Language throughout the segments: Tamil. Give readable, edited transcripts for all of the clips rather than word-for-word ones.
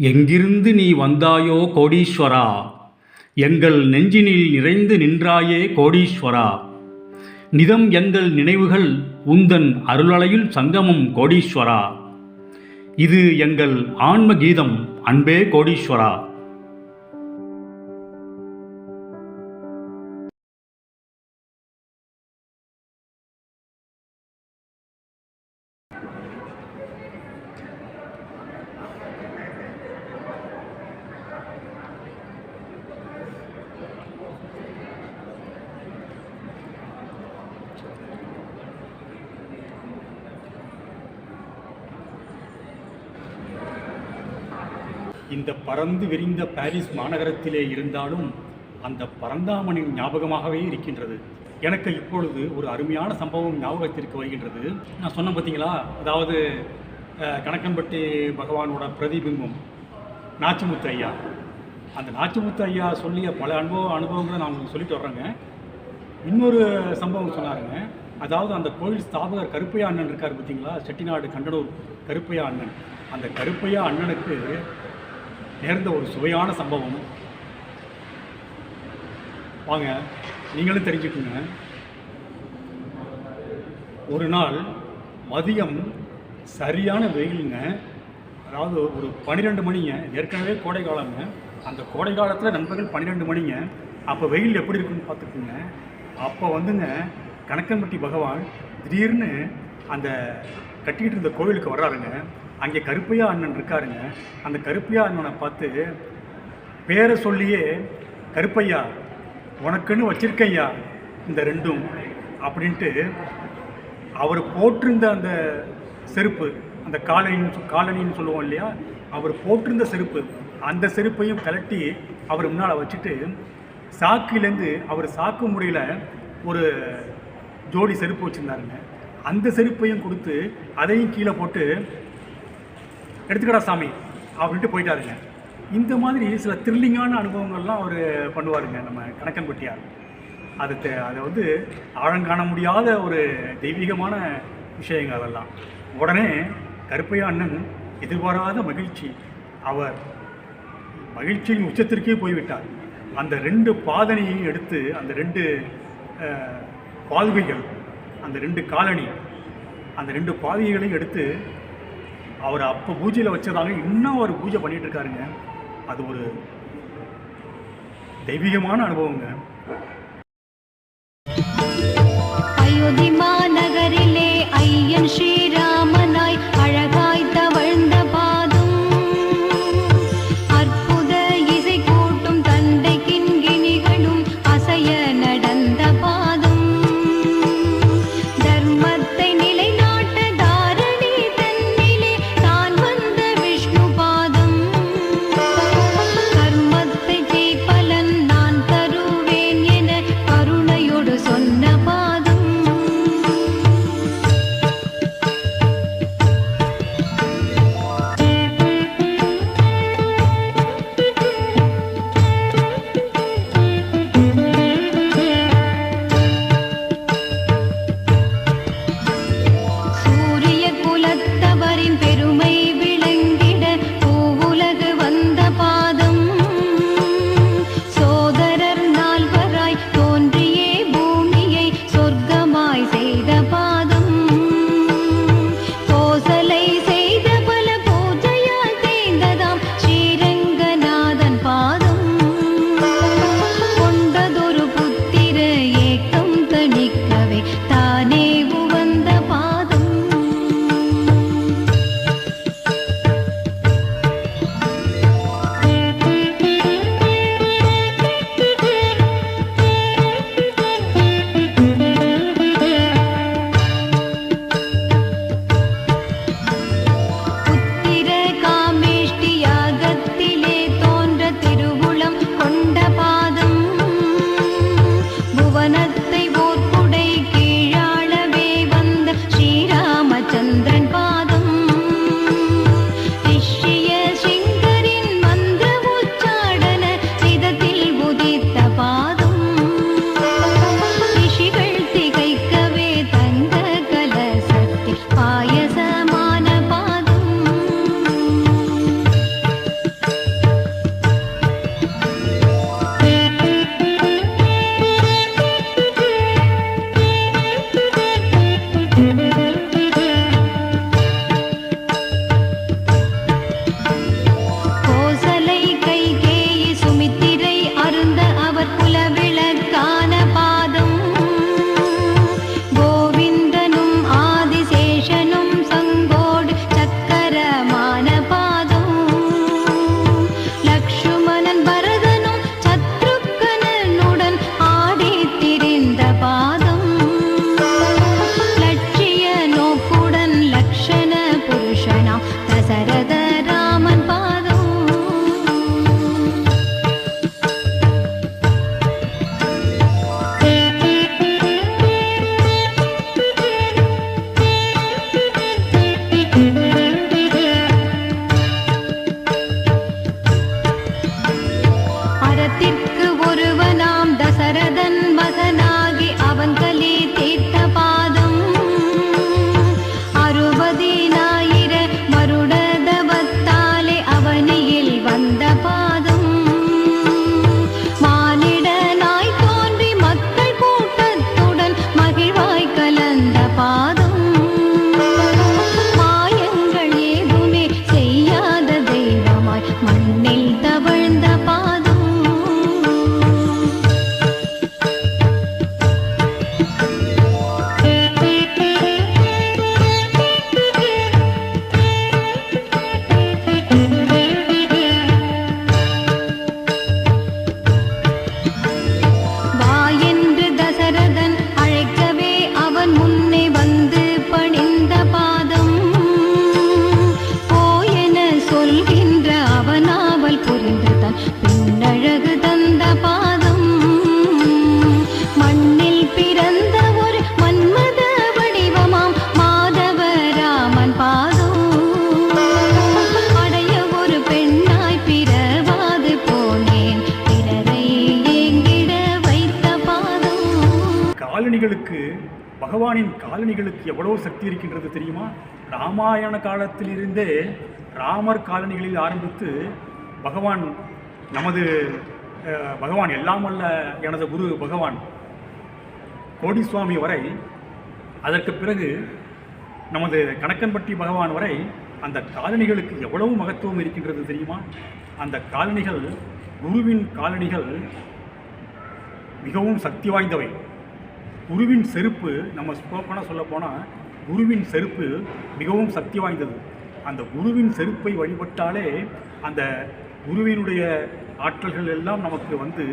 எங்கிருந்து நீ வந்தாயோ கோடீஸ்வரா, எங்கள் நெஞ்சினில் நிறைந்து நின்றாயே கோடீஸ்வரா. நிதம் எங்கள் நினைவுகள் உந்தன் அருளலையில் சங்கமம் கோடீஸ்வரா. இது எங்கள் ஆன்ம கீதம் அன்பே கோடீஸ்வரா. இந்த பறந்து விரிந்த பாரிஸ் மாநகரத்திலே இருந்தாலும் அந்த பரந்தாமனின் ஞாபகமாகவே இருக்கின்றது. எனக்கு இப்பொழுது ஒரு அருமையான சம்பவம் ஞாபகத்திற்கு வருகின்றது. நான் சொன்னேன் பார்த்தீங்களா, அதாவது கணக்கன்பட்டி பகவானோட பிரதிபிம்பம் நாச்சிமுத்து ஐயா. அந்த நாச்சிமுத்து ஐயா சொல்லிய பல அனுபவங்களை நான் உங்களுக்கு சொல்லிட்டு வர்றேங்க. இன்னொரு சம்பவம் சொன்னாருங்க. அதாவது அந்த கோயில் ஸ்தாபகர் கருப்பையா அண்ணன் இருக்கார் பார்த்தீங்களா, செட்டிநாடு கண்டனூர் கருப்பையா அண்ணன். அந்த கருப்பையா அண்ணனுக்கு நேர்ந்த ஒரு சுவையான சம்பவம். வாங்க நீங்களும் தெரிஞ்சுக்குங்க. ஒரு நாள் மதியம் சரியான வெயிலுங்க. அதாவது ஒரு 12 மணிங்க. ஏற்கனவே கோடை காலங்க. அந்த கோடை காலத்தில் நண்பர்கள் 12 மணிங்க. அப்போ வெயில் எப்படி இருக்குன்னு பார்த்துக்குங்க. அப்போ வந்துங்க கணக்கன்பட்டி பகவான் திடீர்னு அந்த கட்டிக்கிட்டு இருந்த கோவிலுக்கு வர்றாருங்க. அங்கே கருப்பையா அண்ணன் இருக்காருங்க. அந்த கருப்பையா அண்ணனை பார்த்து பேரை சொல்லியே, கருப்பையா உனக்குன்னு வச்சிருக்கையா இந்த ரெண்டும் அப்படின்ட்டு அவர் போட்டிருந்த அந்த செருப்பு, அந்த காலனின்னு சொல்லுவோம் இல்லையா, அவர் போட்டிருந்த செருப்பு, அந்த செருப்பையும் கலட்டி அவர் முன்னால் வச்சுட்டு சாக்கிலேருந்து அவர் சாக்கு முறையில் ஒரு ஜோடி செருப்பு வச்சுருந்தாருங்க. அந்த செருப்பையும் கொடுத்து அதையும் கீழே போட்டு எடுத்துக்கடா சாமி அப்படின்ட்டு போயிட்டாருங்க. இந்த மாதிரி சில த்ரில்லிங்கான அனுபவங்கள்லாம் அவர் பண்ணுவாருங்க நம்ம கணக்கன்பட்டியார். அதை வந்து ஆழங்காண முடியாத ஒரு தெய்வீகமான விஷயங்கள் அதெல்லாம். உடனே கருப்பையா அண்ணன் எதிர்பாராத மகிழ்ச்சி, அவர் மகிழ்ச்சியின் உச்சத்திற்கே போய்விட்டார். அந்த 2 பாதனையும் எடுத்து, அந்த 2 பாதுகைகள், அந்த 2 காலணி, அந்த 2 பாதுகைகளையும் எடுத்து அவர் அப்போ பூஜையில் வச்சதாங்க இன்னும் அவர் பூஜை பண்ணிகிட்டு இருக்காருங்க. அது ஒரு தெய்வீகமான அனுபவங்க. அயோத்தி மாநகரிலே ஐயன் ஸ்ரீராமனாய் அழகாய் தவழ்ந்த பாதம், அற்புத இசை கூட்டும் தந்தை கிண்கிணிகளும் அசைய நடந்த பாதம், தர்மத்தை நிலைநாட்ட தாரணி தன்னிலே தான் வந்த விஷ்ணு பாதம், கர்மத்தை ஜெயிப்பலன் நான் தருவேன் என காலணிகளுக்கு, பகவானின் காலணிகளுக்கு எவ்வளவு சக்தி இருக்கின்றது தெரியுமா? ராமாயண காலத்திலிருந்தே ராமர் காலணிகளில் ஆரம்பித்து பகவான் நமது பகவான் எல்லாம் வல்ல எனது குரு பகவான் கோடிசுவாமி வரை, அதற்கு பிறகு நமது கணக்கன்பட்டி பகவான் வரை அந்த காலணிகளுக்கு எவ்வளவு மகத்துவம் இருக்கின்றது தெரியுமா? அந்த காலணிகள், குருவின் காலணிகள் மிகவும் சக்தி வாய்ந்தவை. குருவின் செருப்பு, நம்ம சொல்லப்போனால் குருவின் செருப்பு மிகவும் சக்தி வாய்ந்தது. அந்த குருவின் செருப்பை வழிபட்டாலே அந்த குருவினுடைய ஆற்றல்கள் எல்லாம் நமக்கு வந்து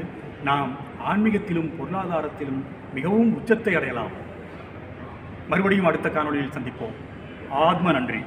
நாம் ஆன்மீகத்திலும் பொருளாதாரத்திலும் மிகவும் உச்சத்தை அடையலாம். மறுபடியும் அடுத்த காணொளியில் சந்திப்போம். ஆத்ம நன்றி.